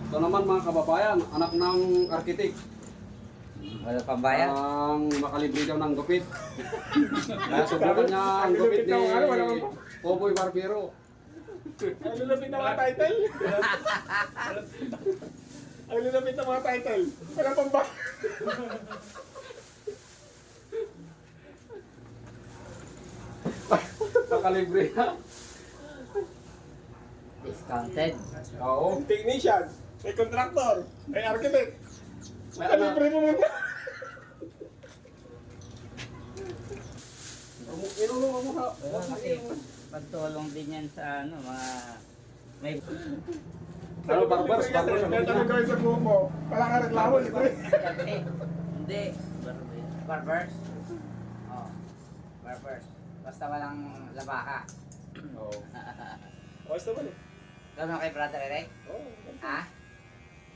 Ito naman mga kababayan, anak ng arkitek. Wala pang bayan. Ang makalibre daw ng gupit. Kaya sobrahan niya ang gupit ni Popoy Barbero. Ang lulapit ng mga title. Ang lulapit ng mga title. Wala pang ba? Makalibre na. Discounted. Oo. May technician, may contractor, may architect. May anak. Libre mo muna. Inulong mo ha. Kasi pagtulong din yan sa ano, mga may Ano, barbers? Barbers. Kaya tanong gawin sa buhok mo, wala ka reklamo, libre. gabi. Hindi. Barbers. Oh. Barbers. Basta walang labaka. Oo. Ayos naman eh. Gano'n kay Brother Eric? Oo. Ha?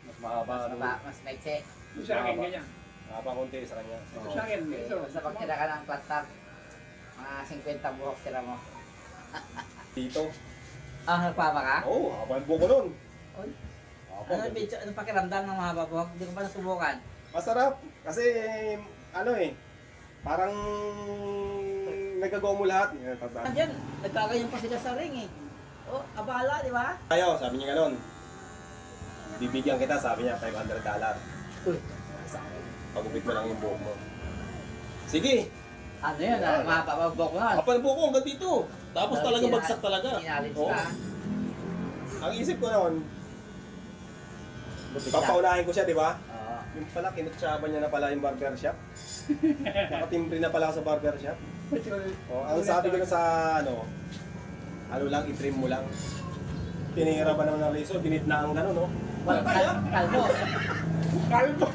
Mas mahaba. Mas maba, mas maiksi. Sa akin, ganyan. Mahaba konti sa kanya. Sa akin, ito. Basta pag tira ka ng flat top, mga 50 buhok tira mo. Dito. Ah, nagpapa ka? Oo, haba yung buhok ko nun. Oy. Haba. Ano pakiramdam ng mahaba buhok? Hindi ko pa nasubukan. Masarap. Kasi, ano eh, parang nagagawa mo lahat. Diyan, nagkakayan pa sila sa ring eh. Oh, abala, di ba? Ayaw, sabi niya gano'n. Bibigyan kita, sabi niya, $500. Uy. Pagupit mo lang yung buhok mo. Sige! Ano yun? Mahaba pa buhok na. Kapal buhok ko hanggang dito. Tapos talaga bagsak talaga. Inalis Oo. ka. Ang isip ko noon, papaunahin ko siya, di ba? Oo. Yung pala, kinutsaban niya na pala yung barbershop. Nakatimbre na pala ako sa barbershop. Oh, ang sabi ko na sa ano lang, i-trim mo lang. Tinira ba naman ng razor, binit na ang gano'n, no? Kalbo. Kalbo!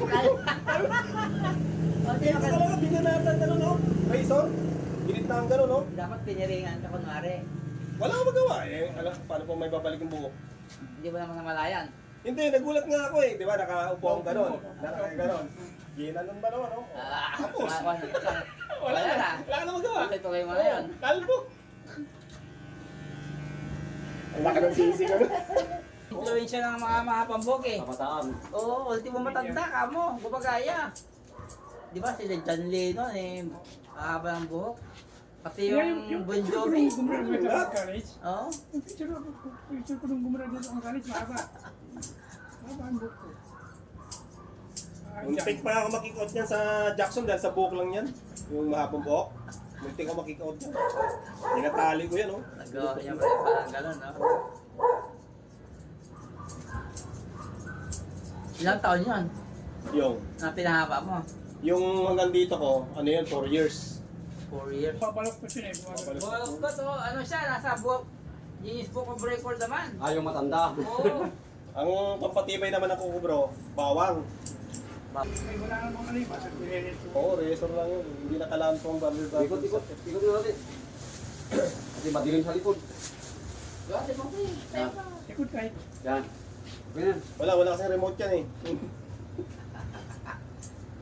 O, di Ito talaga, binanatan na no? Razor, binit na ang gano'n, no? dapat piniringan ka kunwari. Wala akong magawa eh. Alam, paano po may babalik yung buhok? Hindi mo naman namalayan. Hindi, nagulat nga ako eh. Di ba, nakaupo akong gano'n. Nakakaganon. Ginanon ba naman, no? Tapos. Wala na. Wala ka na magawa. Tuloy mo na yun. Kalbo! Ang laki ng sisi ko. Influensya ng mga mahabang eh. Kabataan. Oo, ultimo matanda ka mo. Gumagaya. Di ba sila John Lennon eh, mahaba ng buhok. Pati yung Bon Jovi. Gumraduate ako sa college. Oo. Yung picture ko nung gumraduate ako sa college, mahaba. Mahaba ang buhok ko. Muntik pa ako makikot niyan sa Jackson dahil sa buhok lang yan. Yung mahabang buhok. Muntik ako makikot niyan. Tinatali ko yan, oh. Nagawa niya pa rin parang gano'n, no? Ilang taon yun na pinahaba mo? Yung hanggang dito ko, ano yun, 4 years. 4 years. Papalok ko siya eh. Buwag ko to, ano siya, nasa buhok. Guinness Book of Record naman. Yung matanda. Oo. Ang pampatibay naman ng kuko bro, bawang. Ay, wala namang ano yung basta pinilin ko. Oo, razor lang yun. Hindi nakalaan po ang barber. Ikot na natin. Kasi madilim sa likod. Dati mo ko eh. Tayo ka. Ikot kahit. Yan. Ganyan. Wala kasing remote yan eh.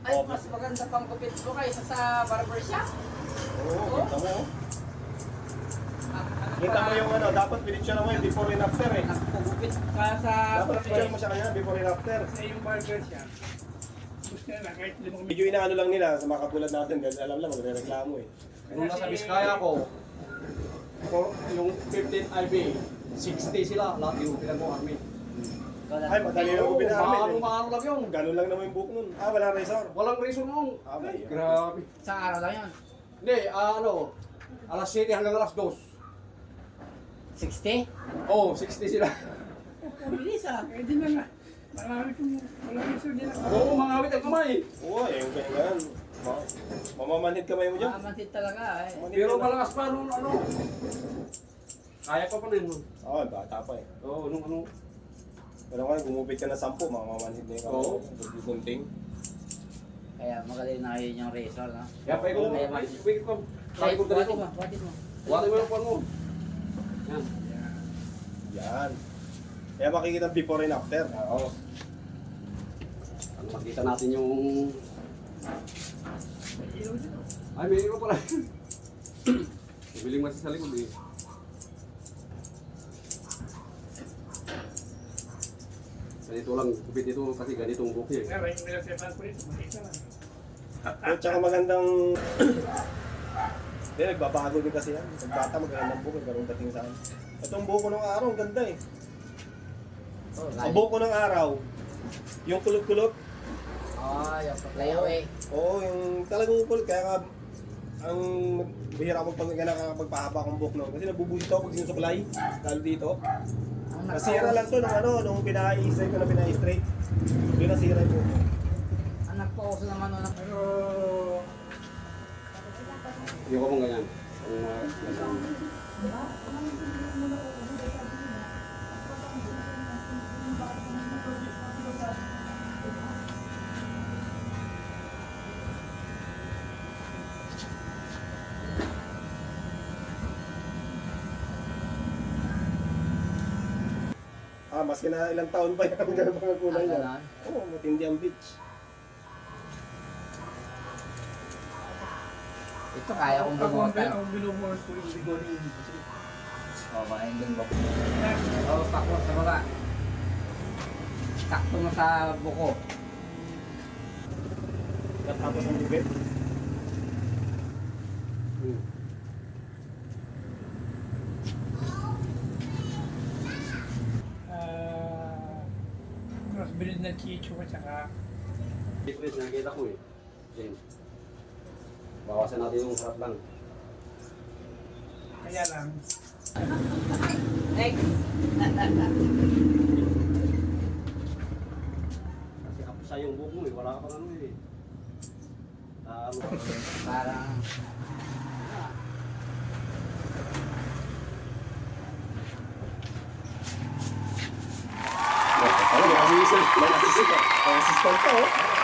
Ay, mas maganda pang gupit ko kaysa sa barbershop. Oo, kita mo. Kita mo yung ano, dapat pinicture mo yung before and after eh. Nagpugupit ka sa Dapat picture mo siya kanya before and after. Kasi yung barber siya. Gusto nila kahit limang Medyo inaano lang nila sa mga katulad natin dahil alam lang magre-reklamo eh. Nung nasa Biskaya ko, yung 15 IB, 60 sila. Lahat yung pinag mo army. Ay, madali lang Oo, ko pinarami. maano lang yun. Ganun lang naman yung book nun. Ah, wala razor. Walang reason nun. Ah, may yun. Grabe. Isang araw lang yun. Hindi, alas 7 hanggang alas 2. 60? Oh, 60 sila. Mabilis ah. Eh, di na nga. Marami kong wala reason din ako. Oo, mga awit ang kamay. Oo, eh, yung ganyan. Mamamanhid kamay mo dyan. Mamantit talaga eh. Pero malakas pa nung kaya pa pa rin. Oo, bata pa eh. Oo, nung Pero ngayon, gumupit ka na 10, mamamanhid na yung Oo. gunting. Kaya magaling na yun yung razor, no? Kaya pa ikaw, Kaya wait ko. Sabi ko dito. Watit mo. Wala mo yung pan mo. Yan. Yan. Kaya makikita before and after. Oo. Ano makita natin yung... May ilaw dito. Ay, may ilo pala. Biling masih sa likod eh. Ganito lang, kupit ito kasi ganitong buhok niya. Kaya yung nila sa ko ito, makita lang. At saka magandang... Hindi, nagbabago din kasi yan. Nagbata, magandang buko, magandang dating sa akin. Itong buko ng araw, ang ganda eh. Oh, Ang buko ng araw, yung kulot-kulot, Oh, yung flyaway. oo, yung talagang kulot. Kaya nga, ang bihira ako pagpahaba kong buhok noon. Kasi nabubusit ako pag sinusuklay, lalo dito. Ang Nasira lang to nung pina-i-straight ko na pina-i-straight. Yun nasira yung buhok. Ang nagpauso naman nun. Pero, Yung ko mong ganyan. Kung ganyan. Maski na ilang taon pa yan, ganun pa ang kulay Ang yan. ganon. Oo, matindi ang beach. Ito kaya kong ako bumutan. ang binubuhat ko yung bigo ni Oh, mainding ba? Oh, paklo sa baba. Sakto mo sa buko. Tapos ang bibit. crossbreed na chicho at saka Difference nakikita ko eh. Yan. Bawasan natin yung harap lang. kaya lang. Next! Kasi kapsa yung buhok mo eh. Wala ka pang ano eh. Parang... May assistant pa oh.